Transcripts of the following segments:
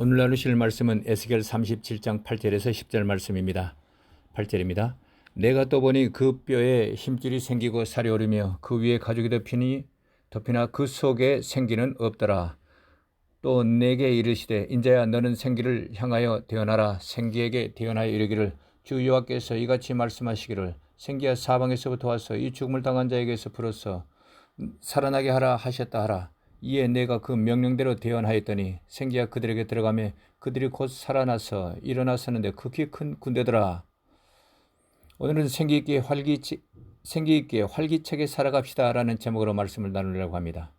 오늘 나누실 말씀은 에스겔 37장 8절에서 10절 말씀입니다. 8절입니다. 내가 또 보니 그 뼈에 힘줄이 생기고 살이 오르며 그 위에 가죽이 덮이나 그 속에 생기는 없더라. 또 내게 이르시되 인자야 너는 생기를 향하여 대언하라. 생기에게 대언하여 이르기를 주 여호와께서 이같이 말씀하시기를 생기야 사방에서부터 와서 이 죽음을 당한 자에게서 불어서 살아나게 하라 하셨다 하라. 이에 내가 그 명령대로 대언하였더니 생기야 그들에게 들어가매 그들이 곧 살아나서 일어나서는데 극히 큰 군대더라. 오늘은 생기 있게 활기차게 살아갑시다 라는 제목으로 말씀을 나누려고 합니다.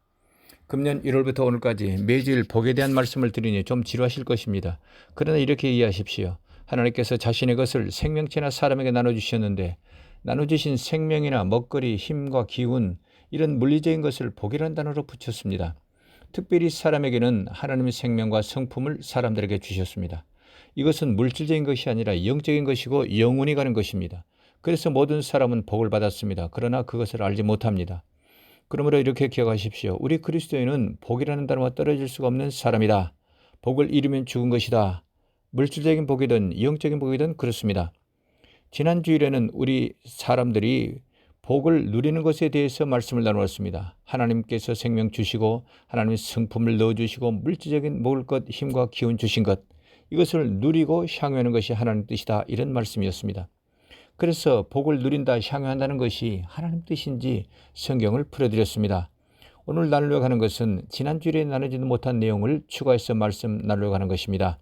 금년 1월부터 오늘까지 매주일 복에 대한 말씀을 드리니 좀 지루하실 것입니다. 그러나 이렇게 이해하십시오. 하나님께서 자신의 것을 생명체나 사람에게 나눠주셨는데 나눠주신 생명이나 먹거리, 힘과 기운 이런 물리적인 것을 복이라는 단어로 붙였습니다. 특별히 사람에게는 하나님의 생명과 성품을 사람들에게 주셨습니다. 이것은 물질적인 것이 아니라 영적인 것이고 영혼이 가는 것입니다. 그래서 모든 사람은 복을 받았습니다. 그러나 그것을 알지 못합니다. 그러므로 이렇게 기억하십시오. 우리 그리스도인은 복이라는 단어와 떨어질 수가 없는 사람이다. 복을 잃으면 죽은 것이다. 물질적인 복이든 영적인 복이든 그렇습니다. 지난 주일에는 우리 사람들이 복을 누리는 것에 대해서 말씀을 나누었습니다. 하나님께서 생명 주시고 하나님의 성품을 넣어주시고 물질적인 먹을 것, 힘과 기운 주신 것 이것을 누리고 향유하는 것이 하나님 뜻이다. 이런 말씀이었습니다. 그래서 복을 누린다, 향유한다는 것이 하나님 뜻인지 성경을 풀어드렸습니다. 오늘 나누려고 하는 것은 지난 주일에 나누지도 못한 내용을 추가해서 말씀 나누려고 하는 것입니다.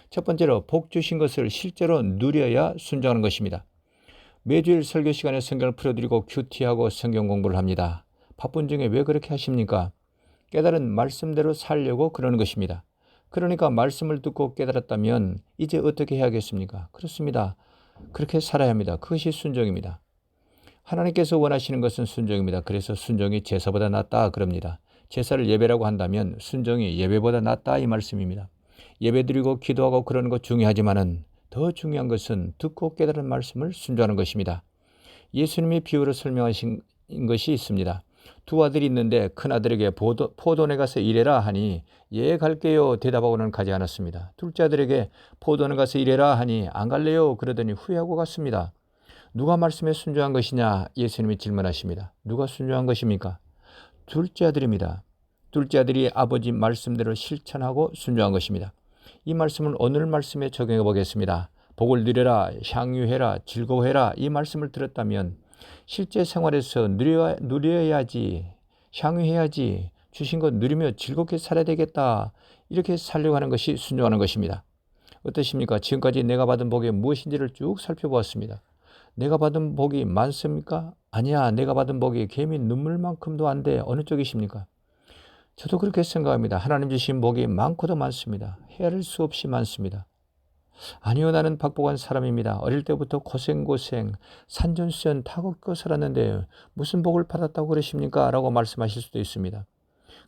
첫 번째로 복 주신 것을 실제로 누려야 순종하는 것입니다. 매주일 설교 시간에 성경을 풀어드리고 큐티하고 성경 공부를 합니다. 바쁜 중에 왜 그렇게 하십니까? 깨달은 말씀대로 살려고 그러는 것입니다. 그러니까 말씀을 듣고 깨달았다면 이제 어떻게 해야겠습니까? 그렇습니다. 그렇게 살아야 합니다. 그것이 순종입니다. 하나님께서 원하시는 것은 순종입니다. 그래서 순종이 제사보다 낫다 그럽니다. 제사를 예배라고 한다면 순종이 예배보다 낫다 이 말씀입니다. 예배드리고 기도하고 그러는 것 중요하지만은 더 중요한 것은 듣고 깨달은 말씀을 순종하는 것입니다. 예수님이 비유로 설명하신 것이 있습니다. 두 아들이 있는데 큰아들에게 포도원에 가서 일해라 하니 예 갈게요 대답하고는 가지 않았습니다. 둘째 아들에게 포도원에 가서 일해라 하니 안 갈래요 그러더니 후회하고 갔습니다. 누가 말씀에 순종한 것이냐 예수님이 질문하십니다. 누가 순종한 것입니까? 둘째 아들입니다. 둘째 아들이 아버지 말씀대로 실천하고 순종한 것입니다. 이 말씀을 오늘 말씀에 적용해 보겠습니다. 복을 누려라, 향유해라, 즐거워해라 이 말씀을 들었다면 실제 생활에서 누려야지, 향유해야지, 주신 것 누리며 즐겁게 살아야 되겠다 이렇게 살려고 하는 것이 순종하는 것입니다. 어떠십니까? 지금까지 내가 받은 복이 무엇인지를 쭉 살펴보았습니다. 내가 받은 복이 많습니까? 아니야, 내가 받은 복이 개미 눈물만큼도 안 돼. 어느 쪽이십니까? 저도 그렇게 생각합니다. 하나님 주신 복이 많고도 많습니다. 헤아릴 수 없이 많습니다. 아니요, 나는 박복한 사람입니다. 어릴 때부터 고생 산전수전 다 겪고 살았는데 무슨 복을 받았다고 그러십니까? 라고 말씀하실 수도 있습니다.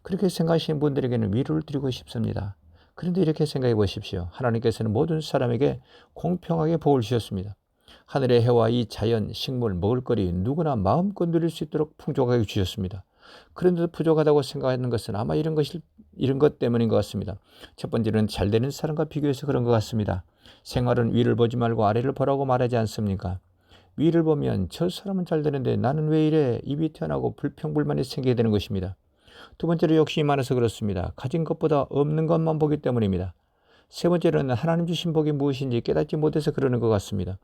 그렇게 생각하시는 분들에게는 위로를 드리고 싶습니다. 그런데 이렇게 생각해 보십시오. 하나님께서는 모든 사람에게 공평하게 복을 주셨습니다. 하늘의 해와 이 자연, 식물, 먹을거리 누구나 마음껏 누릴 수 있도록 풍족하게 주셨습니다. 그런데도 부족하다고 생각하는 것은 아마 이런 것 때문인 것 같습니다. 첫 번째는 잘 되는 사람과 비교해서 그런 것 같습니다. 생활은 위를 보지 말고 아래를 보라고 말하지 않습니까? 위를 보면 저 사람은 잘 되는데 나는 왜 이래 입이 튀어나오고 불평불만이 생기게 되는 것입니다. 두 번째로 욕심이 많아서 그렇습니다. 가진 것보다 없는 것만 보기 때문입니다. 세 번째로는 하나님 주신 복이 무엇인지 깨닫지 못해서 그러는 것 같습니다.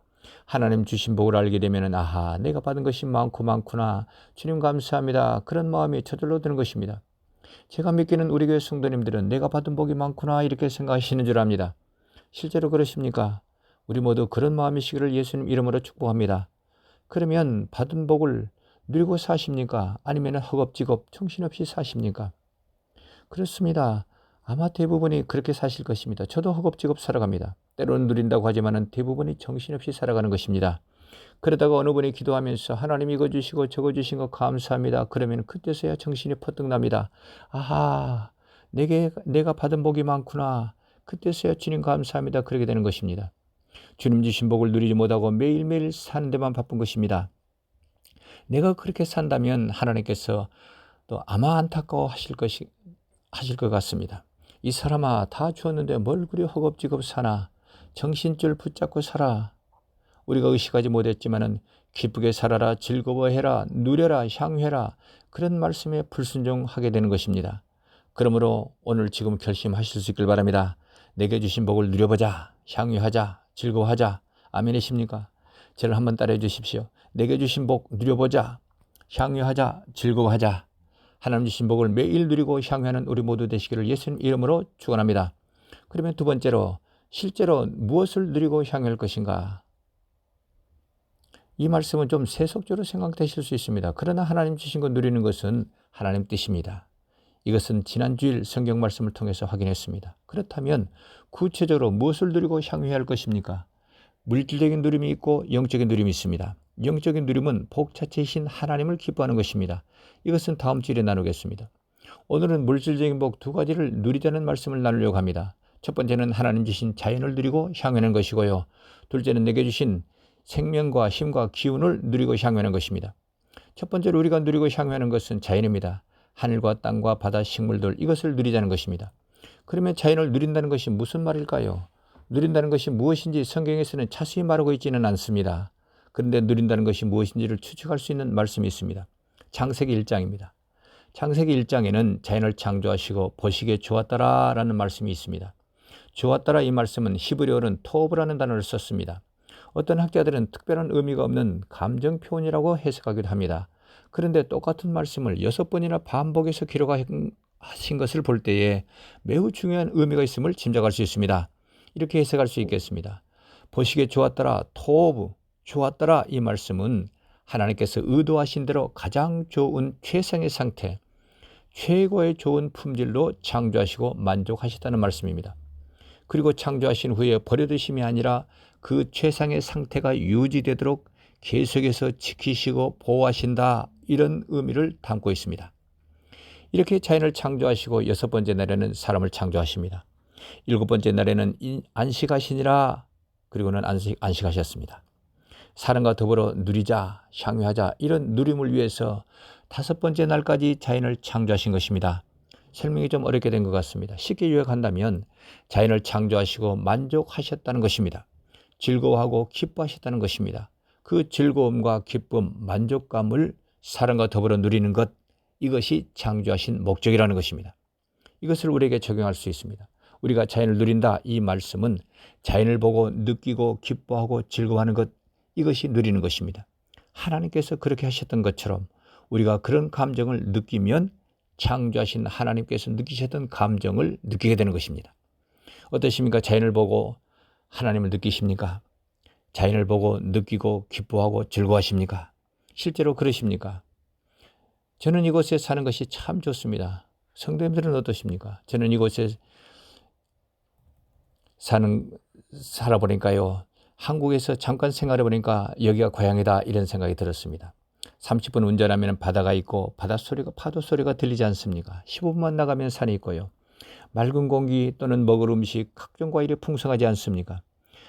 하나님 주신 복을 알게 되면 아하 내가 받은 것이 많구나 주님 감사합니다 그런 마음이 저절로 드는 것입니다. 제가 믿기는 우리 교회 성도님들은 내가 받은 복이 많구나 이렇게 생각하시는 줄 압니다. 실제로 그러십니까? 우리 모두 그런 마음이시기를 예수님 이름으로 축복합니다. 그러면 받은 복을 누리고 사십니까? 아니면 허겁지겁 정신없이 사십니까? 그렇습니다. 아마 대부분이 그렇게 사실 것입니다. 저도 허겁지겁 살아갑니다. 때로는 누린다고 하지만 대부분이 정신없이 살아가는 것입니다. 그러다가 어느 분이 기도하면서 하나님 이거 주시고 저거 주신 거 감사합니다. 그러면 그때서야 정신이 퍼뜩 납니다. 아하, 내가 받은 복이 많구나. 그때서야 주님 감사합니다. 그러게 되는 것입니다. 주님 주신 복을 누리지 못하고 매일매일 사는 데만 바쁜 것입니다. 내가 그렇게 산다면 하나님께서 또 아마 안타까워 하실 것 같습니다. 이 사람아, 다 주었는데 뭘 그리 허겁지겁 사나. 정신줄 붙잡고 살아. 우리가 의식하지 못했지만은 기쁘게 살아라, 즐거워해라, 누려라, 향유해라, 그런 말씀에 불순종하게 되는 것입니다. 그러므로 오늘 지금 결심하실 수 있길 바랍니다. 내게 주신 복을 누려보자, 향유하자, 즐거워하자. 아멘이십니까? 저를 한번 따라해 주십시오. 내게 주신 복 누려보자, 향유하자, 즐거워하자. 하나님 주신 복을 매일 누리고 향유하는 우리 모두 되시기를 예수님 이름으로 축원합니다. 그러면 두 번째로, 실제로 무엇을 누리고 향유할 것인가? 이 말씀은 좀 세속적으로 생각되실 수 있습니다. 그러나 하나님 주신 것 누리는 것은 하나님 뜻입니다. 이것은 지난 주일 성경 말씀을 통해서 확인했습니다. 그렇다면 구체적으로 무엇을 누리고 향유해야 할 것입니까? 물질적인 누림이 있고 영적인 누림이 있습니다. 영적인 누림은 복 자체이신 하나님을 기뻐하는 것입니다. 이것은 다음 주일에 나누겠습니다. 오늘은 물질적인 복 두 가지를 누리자는 말씀을 나누려고 합니다. 첫 번째는 하나님 주신 자연을 누리고 향유하는 것이고요. 둘째는 내게 주신 생명과 힘과 기운을 누리고 향유하는 것입니다. 첫 번째로 우리가 누리고 향유하는 것은 자연입니다. 하늘과 땅과 바다, 식물들, 이것을 누리자는 것입니다. 그러면 자연을 누린다는 것이 무슨 말일까요? 누린다는 것이 무엇인지 성경에서는 자세히 말하고 있지는 않습니다. 그런데 누린다는 것이 무엇인지를 추측할 수 있는 말씀이 있습니다. 창세기 1장입니다. 창세기 1장에는 자연을 창조하시고 보시기에 좋았더라 라는 말씀이 있습니다. 좋았더라, 이 말씀은 히브리어는 토브라는 단어를 썼습니다. 어떤 학자들은 특별한 의미가 없는 감정 표현이라고 해석하기도 합니다. 그런데 똑같은 말씀을 6번이나 반복해서 기록하신 것을 볼 때에 매우 중요한 의미가 있음을 짐작할 수 있습니다. 이렇게 해석할 수 있겠습니다. 보시기에 좋았더라, 토브, 좋았더라, 이 말씀은 하나님께서 의도하신 대로 가장 좋은 최상의 상태, 최고의 좋은 품질로 창조하시고 만족하셨다는 말씀입니다. 그리고 창조하신 후에 버려두심이 아니라 그 최상의 상태가 유지되도록 계속해서 지키시고 보호하신다, 이런 의미를 담고 있습니다. 이렇게 자연을 창조하시고 6번째 날에는 사람을 창조하십니다. 7번째 날에는 안식하시니라, 그리고는 안식하셨습니다. 사람과 더불어 누리자, 향유하자, 이런 누림을 위해서 5번째 날까지 자연을 창조하신 것입니다. 설명이 좀 어렵게 된 것 같습니다. 쉽게 요약한다면 자연을 창조하시고 만족하셨다는 것입니다. 즐거워하고 기뻐하셨다는 것입니다. 그 즐거움과 기쁨, 만족감을 사람과 더불어 누리는 것, 이것이 창조하신 목적이라는 것입니다. 이것을 우리에게 적용할 수 있습니다. 우리가 자연을 누린다, 이 말씀은 자연을 보고 느끼고 기뻐하고 즐거워하는 것, 이것이 누리는 것입니다. 하나님께서 그렇게 하셨던 것처럼 우리가 그런 감정을 느끼면 창조하신 하나님께서 느끼셨던 감정을 느끼게 되는 것입니다. 어떠십니까? 자연을 보고 하나님을 느끼십니까? 자연을 보고 느끼고 기뻐하고 즐거워하십니까? 실제로 그러십니까? 저는 이곳에 사는 것이 참 좋습니다. 성도님들은 어떠십니까? 저는 이곳에 살아보니까요, 한국에서 잠깐 생활해 보니까 여기가 고향이다, 이런 생각이 들었습니다. 30분 운전하면 바다가 있고 바닷소리가, 파도 소리가 들리지 않습니까? 15분만 나가면 산이 있고요. 맑은 공기 또는 먹을 음식, 각종 과일이 풍성하지 않습니까?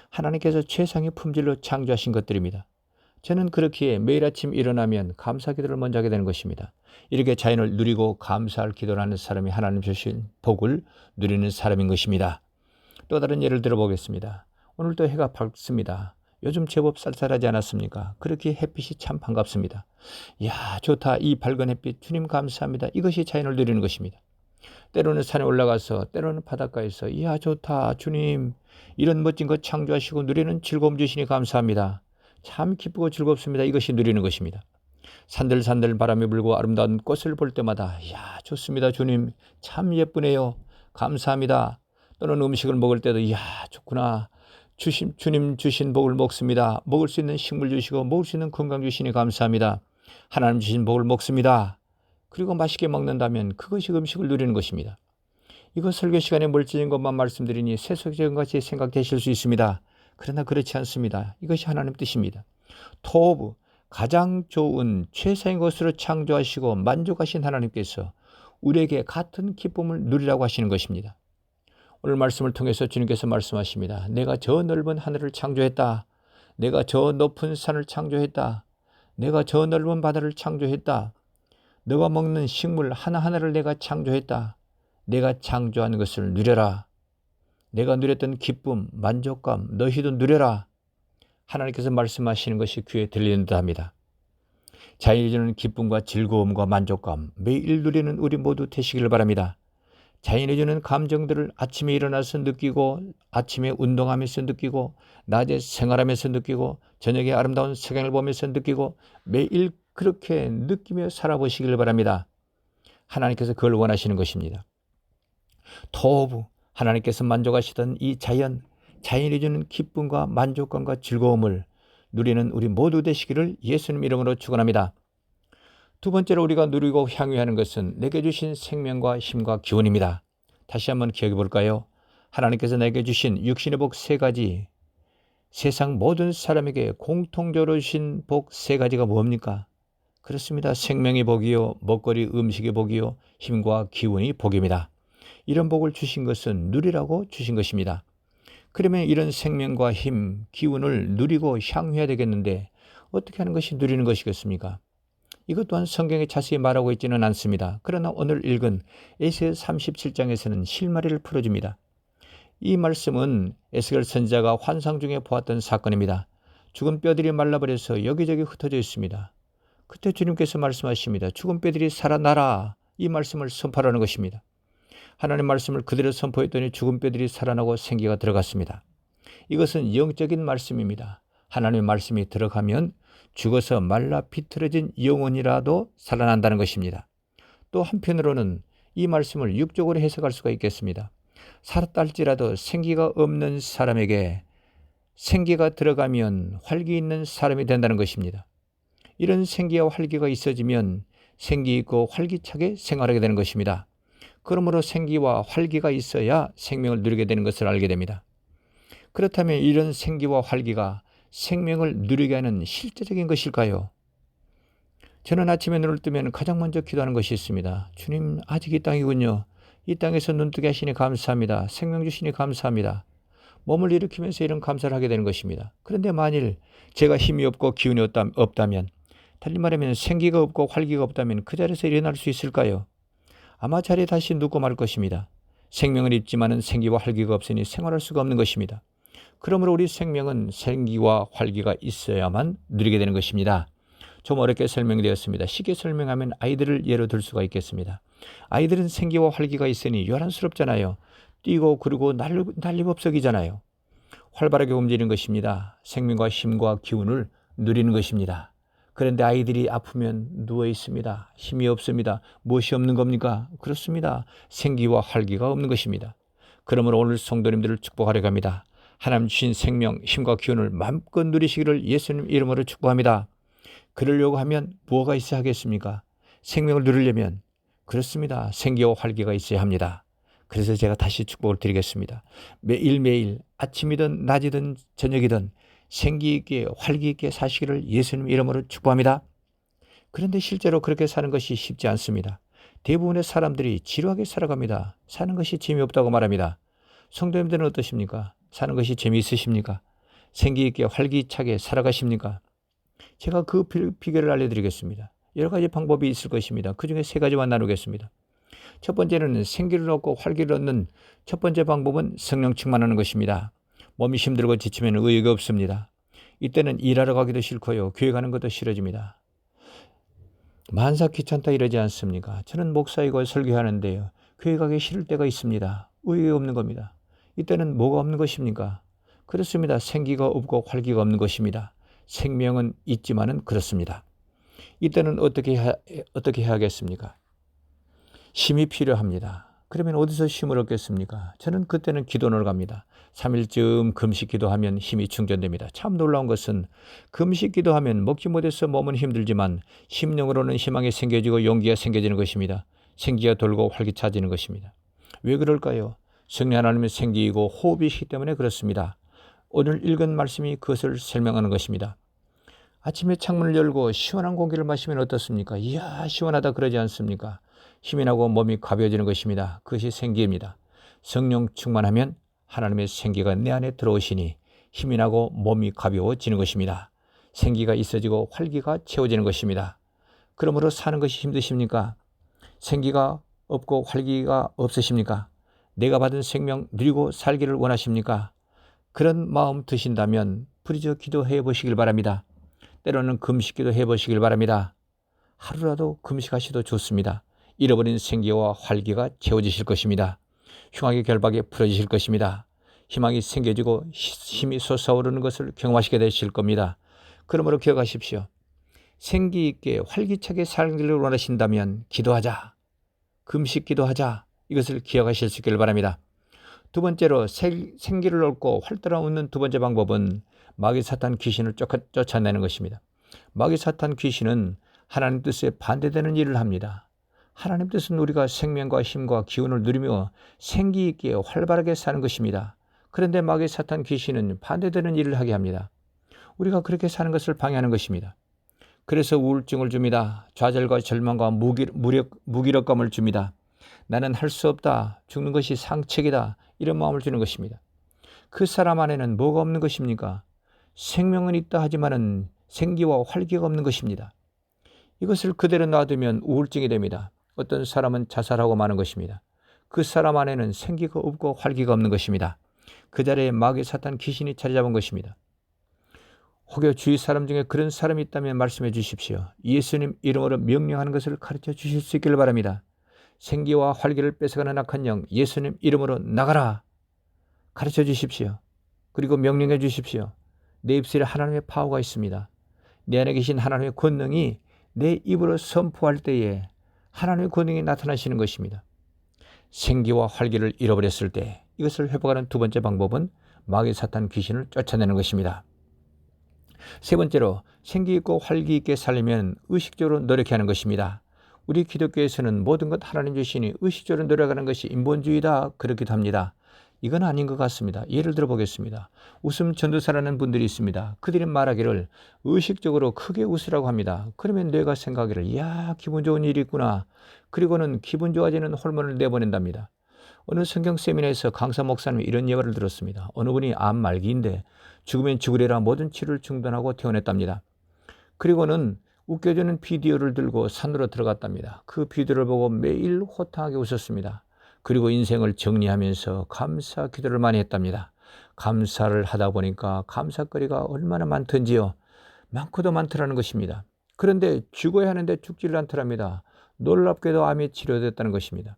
하나님께서 최상의 품질로 창조하신 것들입니다. 저는 그렇기에 매일 아침 일어나면 감사 기도를 먼저 하게 되는 것입니다. 이렇게 자연을 누리고 감사할 기도를 하는 사람이 하나님 주신 복을 누리는 사람인 것입니다. 또 다른 예를 들어보겠습니다. 오늘도 해가 밝습니다. 요즘 제법 쌀쌀하지 않았습니까? 그렇게 햇빛이 참 반갑습니다. 이야, 좋다. 이 밝은 햇빛, 주님 감사합니다. 이것이 자연을 누리는 것입니다. 때로는 산에 올라가서, 때로는 바닷가에서, 이야, 좋다. 주님, 이런 멋진 것 창조하시고 누리는 즐거움 주시니 감사합니다. 참 기쁘고 즐겁습니다. 이것이 누리는 것입니다. 산들산들 바람이 불고 아름다운 꽃을 볼 때마다, 이야, 좋습니다. 주님, 참 예쁘네요. 감사합니다. 또는 음식을 먹을 때도, 이야, 좋구나. 주님 주신 복을 먹습니다. 먹을 수 있는 식물 주시고 먹을 수 있는 건강 주시니 감사합니다. 하나님 주신 복을 먹습니다. 그리고 맛있게 먹는다면 그것이 음식을 누리는 것입니다. 이거 설교 시간에 물질적인 것만 말씀드리니 세속적인 것이 생각되실 수 있습니다. 그러나 그렇지 않습니다. 이것이 하나님 뜻입니다. 토브, 가장 좋은 최상의 것으로 창조하시고 만족하신 하나님께서 우리에게 같은 기쁨을 누리라고 하시는 것입니다. 오늘 말씀을 통해서 주님께서 말씀하십니다. 내가 저 넓은 하늘을 창조했다. 내가 저 높은 산을 창조했다. 내가 저 넓은 바다를 창조했다. 너가 먹는 식물 하나하나를 내가 창조했다. 내가 창조한 것을 누려라. 내가 누렸던 기쁨, 만족감 너희도 누려라. 하나님께서 말씀하시는 것이 귀에 들리는 듯합니다. 자연이 주는 기쁨과 즐거움과 만족감 매일 누리는 우리 모두 되시기를 바랍니다. 자연이 주는 감정들을 아침에 일어나서 느끼고, 아침에 운동하면서 느끼고, 낮에 생활하면서 느끼고, 저녁에 아름다운 석양을 보면서 느끼고, 매일 그렇게 느끼며 살아보시길 바랍니다. 하나님께서 그걸 원하시는 것입니다. 토부 하나님께서 만족하시던 이 자연이 주는 기쁨과 만족감과 즐거움을 누리는 우리 모두 되시기를 예수님 이름으로 축원합니다. 두 번째로 우리가 누리고 향유하는 것은 내게 주신 생명과 힘과 기운입니다. 다시 한번 기억해 볼까요? 하나님께서 내게 주신 육신의 복 세 가지, 세상 모든 사람에게 공통적으로 주신 복 세 가지가 뭡니까? 그렇습니다. 생명이 복이요, 먹거리 음식이 복이요, 힘과 기운이 복입니다. 이런 복을 주신 것은 누리라고 주신 것입니다. 그러면 이런 생명과 힘, 기운을 누리고 향유해야 되겠는데 어떻게 하는 것이 누리는 것이겠습니까? 이것 또한 성경에 자세히 말하고 있지는 않습니다. 그러나 오늘 읽은 에스겔 37장에서는 실마리를 풀어줍니다. 이 말씀은 에스겔 선지자가 환상 중에 보았던 사건입니다. 죽은 뼈들이 말라버려서 여기저기 흩어져 있습니다. 그때 주님께서 말씀하십니다. 죽은 뼈들이 살아나라. 이 말씀을 선포하라는 것입니다. 하나님 말씀을 그대로 선포했더니 죽은 뼈들이 살아나고 생기가 들어갔습니다. 이것은 영적인 말씀입니다. 하나님의 말씀이 들어가면 죽어서 말라 비틀어진 영혼이라도 살아난다는 것입니다. 또 한편으로는 이 말씀을 육적으로 해석할 수가 있겠습니다. 살았다 할지라도 생기가 없는 사람에게 생기가 들어가면 활기 있는 사람이 된다는 것입니다. 이런 생기와 활기가 있어지면 생기 있고 활기차게 생활하게 되는 것입니다. 그러므로 생기와 활기가 있어야 생명을 누리게 되는 것을 알게 됩니다. 그렇다면 이런 생기와 활기가 생명을 누리게 하는 실제적인 것일까요? 저는 아침에 눈을 뜨면 가장 먼저 기도하는 것이 있습니다. 주님, 아직 이 땅이군요. 이 땅에서 눈뜨게 하시니 감사합니다. 생명 주시니 감사합니다. 몸을 일으키면서 이런 감사를 하게 되는 것입니다. 그런데 만일 제가 힘이 없고 기운이 없다면, 달리 말하면 생기가 없고 활기가 없다면 그 자리에서 일어날 수 있을까요? 아마 자리에 다시 눕고 말 것입니다. 생명은 있지만은 생기와 활기가 없으니 생활할 수가 없는 것입니다. 그러므로 우리 생명은 생기와 활기가 있어야만 누리게 되는 것입니다. 좀 어렵게 설명되었습니다. 쉽게 설명하면 아이들을 예로 들 수가 있겠습니다. 아이들은 생기와 활기가 있으니 요란스럽잖아요. 뛰고 그러고 난리법석이잖아요. 활발하게 움직이는 것입니다. 생명과 힘과 기운을 누리는 것입니다. 그런데 아이들이 아프면 누워 있습니다. 힘이 없습니다. 무엇이 없는 겁니까? 그렇습니다. 생기와 활기가 없는 것입니다. 그러므로 오늘 성도님들을 축복하려고 합니다. 하나님 주신 생명, 힘과 기운을 마음껏 누리시기를 예수님 이름으로 축복합니다. 그러려고 하면 무엇가 있어야 하겠습니까? 생명을 누리려면 그렇습니다. 생기와 활기가 있어야 합니다. 그래서 제가 다시 축복을 드리겠습니다. 매일매일 아침이든 낮이든 저녁이든 생기 있게 활기 있게 사시기를 예수님 이름으로 축복합니다. 그런데 실제로 그렇게 사는 것이 쉽지 않습니다. 대부분의 사람들이 지루하게 살아갑니다. 사는 것이 재미없다고 말합니다. 성도님들은 어떠십니까? 사는 것이 재미있으십니까? 생기 있게 활기차게 살아가십니까? 제가 그 비결을 알려드리겠습니다. 여러 가지 방법이 있을 것입니다. 그 중에 세 가지만 나누겠습니다. 첫 번째는 생기를 얻고 활기를 얻는 첫 번째 방법은 성령 충만하는 것입니다. 몸이 힘들고 지치면 의욕이 없습니다. 이때는 일하러 가기도 싫고요. 교회 가는 것도 싫어집니다. 만사 귀찮다 이러지 않습니까? 저는 목사이고 설교하는데요. 교회 가기 싫을 때가 있습니다. 의욕이 없는 겁니다. 이때는 뭐가 없는 것입니까? 그렇습니다. 생기가 없고 활기가 없는 것입니다. 생명은 있지만은 그렇습니다. 이때는 어떻게 해야겠습니까? 힘이 필요합니다. 그러면 어디서 힘을 얻겠습니까? 저는 그때는 기도를 갑니다. 3일쯤 금식 기도하면 힘이 충전됩니다. 참 놀라운 것은 금식 기도하면 먹지 못해서 몸은 힘들지만 심령으로는 희망이 생겨지고 용기가 생겨지는 것입니다. 생기가 돌고 활기차지는 것입니다. 왜 그럴까요? 성령 하나님의 생기이고 호흡이시기 때문에 그렇습니다. 오늘 읽은 말씀이 그것을 설명하는 것입니다. 아침에 창문을 열고 시원한 공기를 마시면 어떻습니까? 이야 시원하다 그러지 않습니까? 힘이 나고 몸이 가벼워지는 것입니다. 그것이 생기입니다. 성령 충만하면 하나님의 생기가 내 안에 들어오시니 힘이 나고 몸이 가벼워지는 것입니다. 생기가 있어지고 활기가 채워지는 것입니다. 그러므로 사는 것이 힘드십니까? 생기가 없고 활기가 없으십니까? 내가 받은 생명 누리고 살기를 원하십니까? 그런 마음 드신다면 부르짖어 기도해 보시길 바랍니다. 때로는 금식기도 해보시길 바랍니다. 하루라도 금식하셔도 좋습니다. 잃어버린 생기와 활기가 채워지실 것입니다. 흉악의 결박에 풀어지실 것입니다. 희망이 생겨지고 힘이 솟아오르는 것을 경험하시게 되실 겁니다. 그러므로 기억하십시오. 생기 있게 활기차게 살기를 원하신다면 기도하자. 금식 기도하자. 이것을 기억하실 수 있기를 바랍니다. 두 번째로 생기를 얻고 활달아 웃는 두 번째 방법은 마귀 사탄 귀신을 쫓아내는 것입니다. 마귀 사탄 귀신은 하나님 뜻에 반대되는 일을 합니다. 하나님 뜻은 우리가 생명과 힘과 기운을 누리며 생기 있게 활발하게 사는 것입니다. 그런데 마귀 사탄 귀신은 반대되는 일을 하게 합니다. 우리가 그렇게 사는 것을 방해하는 것입니다. 그래서 우울증을 줍니다. 좌절과 절망과 무기력감을 줍니다. 나는 할 수 없다. 죽는 것이 상책이다. 이런 마음을 주는 것입니다. 그 사람 안에는 뭐가 없는 것입니까? 생명은 있다 하지만은 생기와 활기가 없는 것입니다. 이것을 그대로 놔두면 우울증이 됩니다. 어떤 사람은 자살하고 마는 것입니다. 그 사람 안에는 생기가 없고 활기가 없는 것입니다. 그 자리에 마귀 사탄 귀신이 자리 잡은 것입니다. 혹여 주위 사람 중에 그런 사람이 있다면 말씀해 주십시오. 예수님 이름으로 명령하는 것을 가르쳐 주실 수 있기를 바랍니다. 생기와 활기를 뺏어가는 악한 영 예수님 이름으로 나가라. 가르쳐 주십시오. 그리고 명령해 주십시오. 내 입술에 하나님의 파워가 있습니다. 내 안에 계신 하나님의 권능이 내 입으로 선포할 때에 하나님의 권능이 나타나시는 것입니다. 생기와 활기를 잃어버렸을 때 이것을 회복하는 두 번째 방법은 마귀 사탄 귀신을 쫓아내는 것입니다. 세 번째로 생기 있고 활기 있게 살려면 의식적으로 노력해야 하는 것입니다. 우리 기독교에서는 모든 것 하나님 주시니 의식적으로 노력하는 것이 인본주의다 그렇기도 합니다. 이건 아닌 것 같습니다. 예를 들어 보겠습니다. 웃음 전도사라는 분들이 있습니다. 그들이 말하기를 의식적으로 크게 웃으라고 합니다. 그러면 뇌가 생각하기를 이야 기분 좋은 일이 있구나. 그리고는 기분 좋아지는 호르몬을 내보낸답니다. 어느 성경 세미나에서 강사 목사님이 이런 예화를 들었습니다. 어느 분이 암 말기인데 죽으면 죽으리라 모든 치료를 중단하고 퇴원했답니다. 그리고는 웃겨주는 비디오를 들고 산으로 들어갔답니다. 그 비디오를 보고 매일 호탕하게 웃었습니다. 그리고 인생을 정리하면서 감사 기도를 많이 했답니다. 감사를 하다 보니까 감사거리가 얼마나 많던지요. 많고도 많더라는 것입니다. 그런데 죽어야 하는데 죽지를 않더랍니다. 놀랍게도 암이 치료됐다는 것입니다.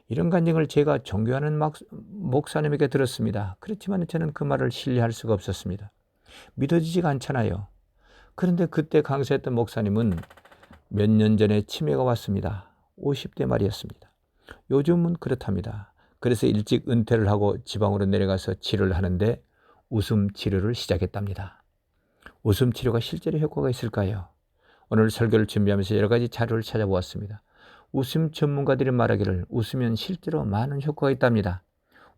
이런 간증을 제가 존경하는 목사님에게 들었습니다. 그렇지만 저는 그 말을 신뢰할 수가 없었습니다. 믿어지지가 않잖아요. 그런데 그때 강사했던 목사님은 몇 년 전에 치매가 왔습니다. 50대 말이었습니다. 요즘은 그렇답니다. 그래서 일찍 은퇴를 하고 지방으로 내려가서 치료를 하는데 웃음 치료를 시작했답니다. 웃음 치료가 실제로 효과가 있을까요? 오늘 설교를 준비하면서 여러 가지 자료를 찾아보았습니다. 웃음 전문가들이 말하기를 웃으면 실제로 많은 효과가 있답니다.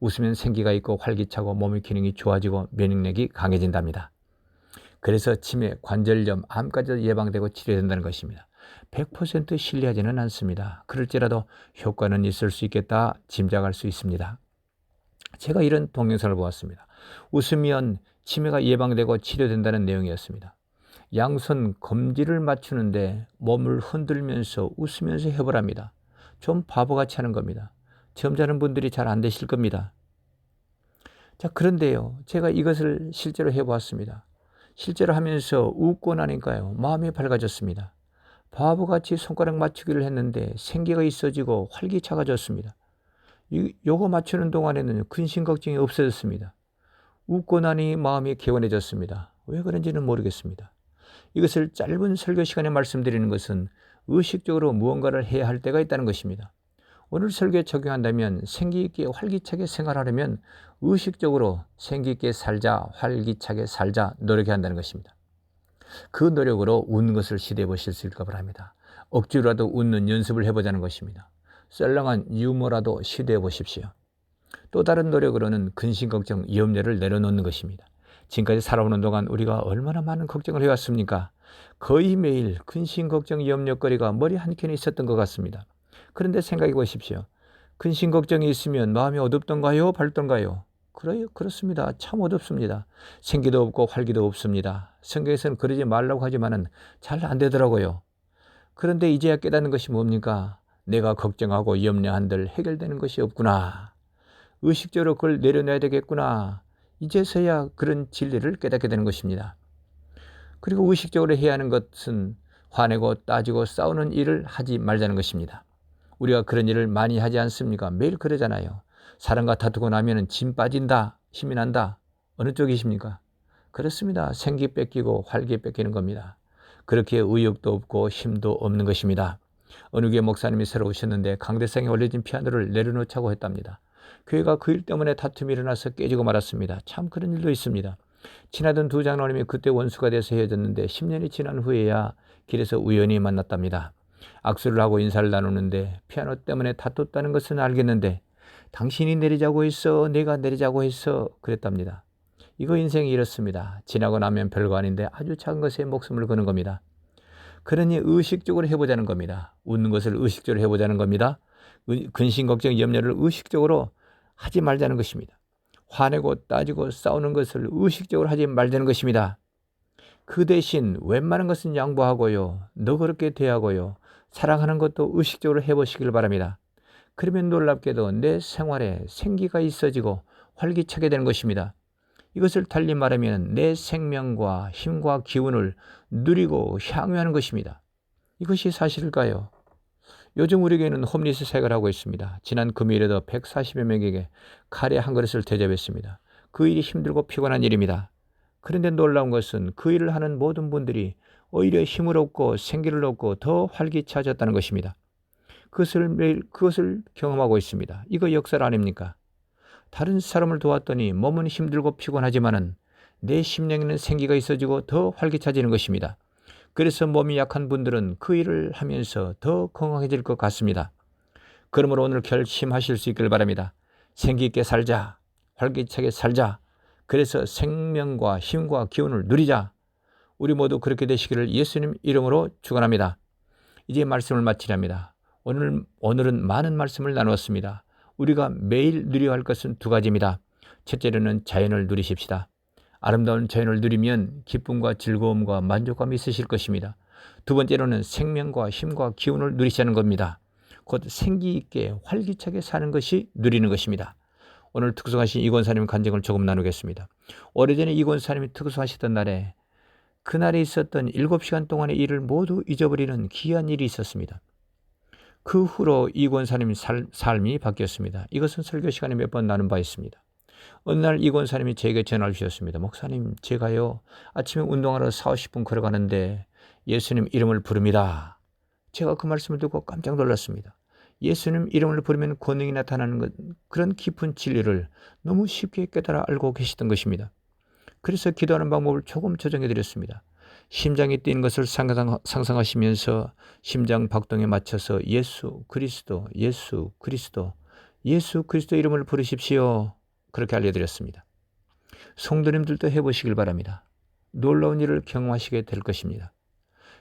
웃으면 생기가 있고 활기차고 몸의 기능이 좋아지고 면역력이 강해진답니다. 그래서 치매, 관절염, 암까지도 예방되고 치료된다는 것입니다. 100% 신뢰하지는 않습니다. 그럴지라도 효과는 있을 수 있겠다 짐작할 수 있습니다. 제가 이런 동영상을 보았습니다. 웃으면 치매가 예방되고 치료된다는 내용이었습니다. 양손 검지를 맞추는데 몸을 흔들면서 웃으면서 해보랍니다. 좀 바보같이 하는 겁니다. 점잖은 분들이 잘 안 되실 겁니다. 자, 그런데요. 제가 이것을 실제로 해보았습니다. 실제로 하면서 웃고 나니까요. 마음이 밝아졌습니다. 바보같이 손가락 맞추기를 했는데 생기가 있어지고 활기차가졌습니다. 요거 맞추는 동안에는 근심 걱정이 없어졌습니다. 웃고 나니 마음이 개운해졌습니다. 왜 그런지는 모르겠습니다. 이것을 짧은 설교 시간에 말씀드리는 것은 의식적으로 무언가를 해야 할 때가 있다는 것입니다. 오늘 설교에 적용한다면 생기 있게 활기차게 생활하려면 의식적으로 생기 있게 살자, 활기차게 살자 노력해야 한다는 것입니다. 그 노력으로 웃는 것을 시도해 보실 수 있을까 바랍니다. 억지로라도 웃는 연습을 해보자는 것입니다. 썰렁한 유머라도 시도해 보십시오. 또 다른 노력으로는 근심, 걱정, 염려를 내려놓는 것입니다. 지금까지 살아오는 동안 우리가 얼마나 많은 걱정을 해왔습니까? 거의 매일 근심, 걱정, 염려거리가 머리 한켠에 있었던 것 같습니다. 그런데 생각해 보십시오. 근심, 걱정이 있으면 마음이 어둡던가요? 밝던가요? 그렇습니다. 참 어둡습니다. 생기도 없고 활기도 없습니다. 성경에서는 그러지 말라고 하지만은 잘 안 되더라고요. 그런데 이제야 깨닫는 것이 뭡니까? 내가 걱정하고 염려한들 해결되는 것이 없구나. 의식적으로 그걸 내려놔야 되겠구나. 이제서야 그런 진리를 깨닫게 되는 것입니다. 그리고 의식적으로 해야 하는 것은 화내고 따지고 싸우는 일을 하지 말자는 것입니다. 우리가 그런 일을 많이 하지 않습니까? 매일 그러잖아요. 사람과 다투고 나면 짐 빠진다, 힘이 난다. 어느 쪽이십니까? 그렇습니다. 생기 뺏기고 활기 뺏기는 겁니다. 그렇게 의욕도 없고 힘도 없는 것입니다. 어느 교회 목사님이 새로 오셨는데 강대상에 올려진 피아노를 내려놓자고 했답니다. 교회가 그 일 때문에 다툼이 일어나서 깨지고 말았습니다. 참 그런 일도 있습니다. 친하던 두 장로님이 그때 원수가 돼서 헤어졌는데 10년이 지난 후에야 길에서 우연히 만났답니다. 악수를 하고 인사를 나누는데 피아노 때문에 다퉜다는 것은 알겠는데 당신이 내리자고 했어, 내가 내리자고 했어 그랬답니다. 이거 인생이 이렇습니다. 지나고 나면 별거 아닌데 아주 작은 것에 목숨을 거는 겁니다. 그러니 의식적으로 해보자는 겁니다. 웃는 것을 의식적으로 해보자는 겁니다. 근심, 걱정, 염려를 의식적으로 하지 말자는 것입니다. 화내고 따지고 싸우는 것을 의식적으로 하지 말자는 것입니다. 그 대신 웬만한 것은 양보하고요. 너그럽게 대하고요. 사랑하는 것도 의식적으로 해보시길 바랍니다. 그러면 놀랍게도 내 생활에 생기가 있어지고 활기차게 되는 것입니다. 이것을 달리 말하면 내 생명과 힘과 기운을 누리고 향유하는 것입니다. 이것이 사실일까요? 요즘 우리 교회는 홈리스 사역을 하고 있습니다. 지난 금요일에도 140여 명에게 카레 한 그릇을 대접했습니다. 그 일이 힘들고 피곤한 일입니다. 그런데 놀라운 것은 그 일을 하는 모든 분들이 오히려 힘을 얻고 생기를 얻고 더 활기차졌다는 것입니다. 그것을 경험하고 있습니다. 이거 역사 아닙니까? 다른 사람을 도왔더니 몸은 힘들고 피곤하지만은 내 심령에는 생기가 있어지고 더 활기차지는 것입니다. 그래서 몸이 약한 분들은 그 일을 하면서 더 건강해질 것 같습니다. 그러므로 오늘 결심하실 수 있기를 바랍니다. 생기 있게 살자. 활기차게 살자. 그래서 생명과 힘과 기운을 누리자. 우리 모두 그렇게 되시기를 예수님 이름으로 축원합니다. 이제 말씀을 마치렵니다. 오늘은 많은 말씀을 나누었습니다. 우리가 매일 누려야 할 것은 두 가지입니다. 첫째로는 자연을 누리십시다. 아름다운 자연을 누리면 기쁨과 즐거움과 만족감이 있으실 것입니다. 두 번째로는 생명과 힘과 기운을 누리시는 겁니다. 곧 생기 있게 활기차게 사는 것이 누리는 것입니다. 오늘 특수하신 이 권사님 간증을 조금 나누겠습니다. 오래전에 이 권사님이 특수하시던 날에 그날에 있었던 7시간 동안의 일을 모두 잊어버리는 귀한 일이 있었습니다. 그 후로 이 권사님 삶이 바뀌었습니다. 이것은 설교 시간에 몇 번 나눈 바 있습니다. 어느 날 이 권사님이 제게 전화를 주셨습니다. 목사님, 제가요 아침에 운동하러 40분 걸어가는데 예수님 이름을 부릅니다. 제가 그 말씀을 듣고 깜짝 놀랐습니다. 예수님 이름을 부르면 권능이 나타나는 것, 그런 깊은 진리를 너무 쉽게 깨달아 알고 계시던 것입니다. 그래서 기도하는 방법을 조금 조정해 드렸습니다. 심장이 뛰는 것을 상상하시면서 심장 박동에 맞춰서 예수 그리스도, 예수 그리스도, 예수 그리스도 이름을 부르십시오. 그렇게 알려드렸습니다. 성도님들도 해보시길 바랍니다. 놀라운 일을 경험하시게 될 것입니다.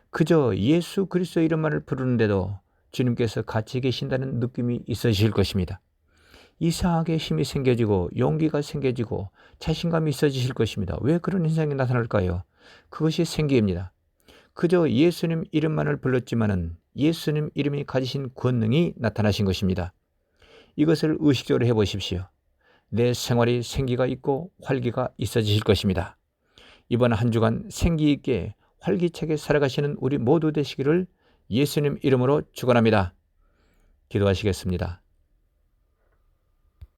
그저 예수 그리스도 이름만을 부르는데도 주님께서 같이 계신다는 느낌이 있으실 것입니다. 이상하게 힘이 생겨지고 용기가 생겨지고 자신감이 있어지실 것입니다. 왜 그런 현상이 나타날까요? 그것이 생기입니다. 그저 예수님 이름만을 불렀지만은 예수님 이름이 가지신 권능이 나타나신 것입니다. 이것을 의식적으로 해보십시오. 내 생활이 생기가 있고 활기가 있어지실 것입니다. 이번 한 주간 생기 있게 활기차게 살아가시는 우리 모두 되시기를 예수님 이름으로 축원합니다. 기도하시겠습니다.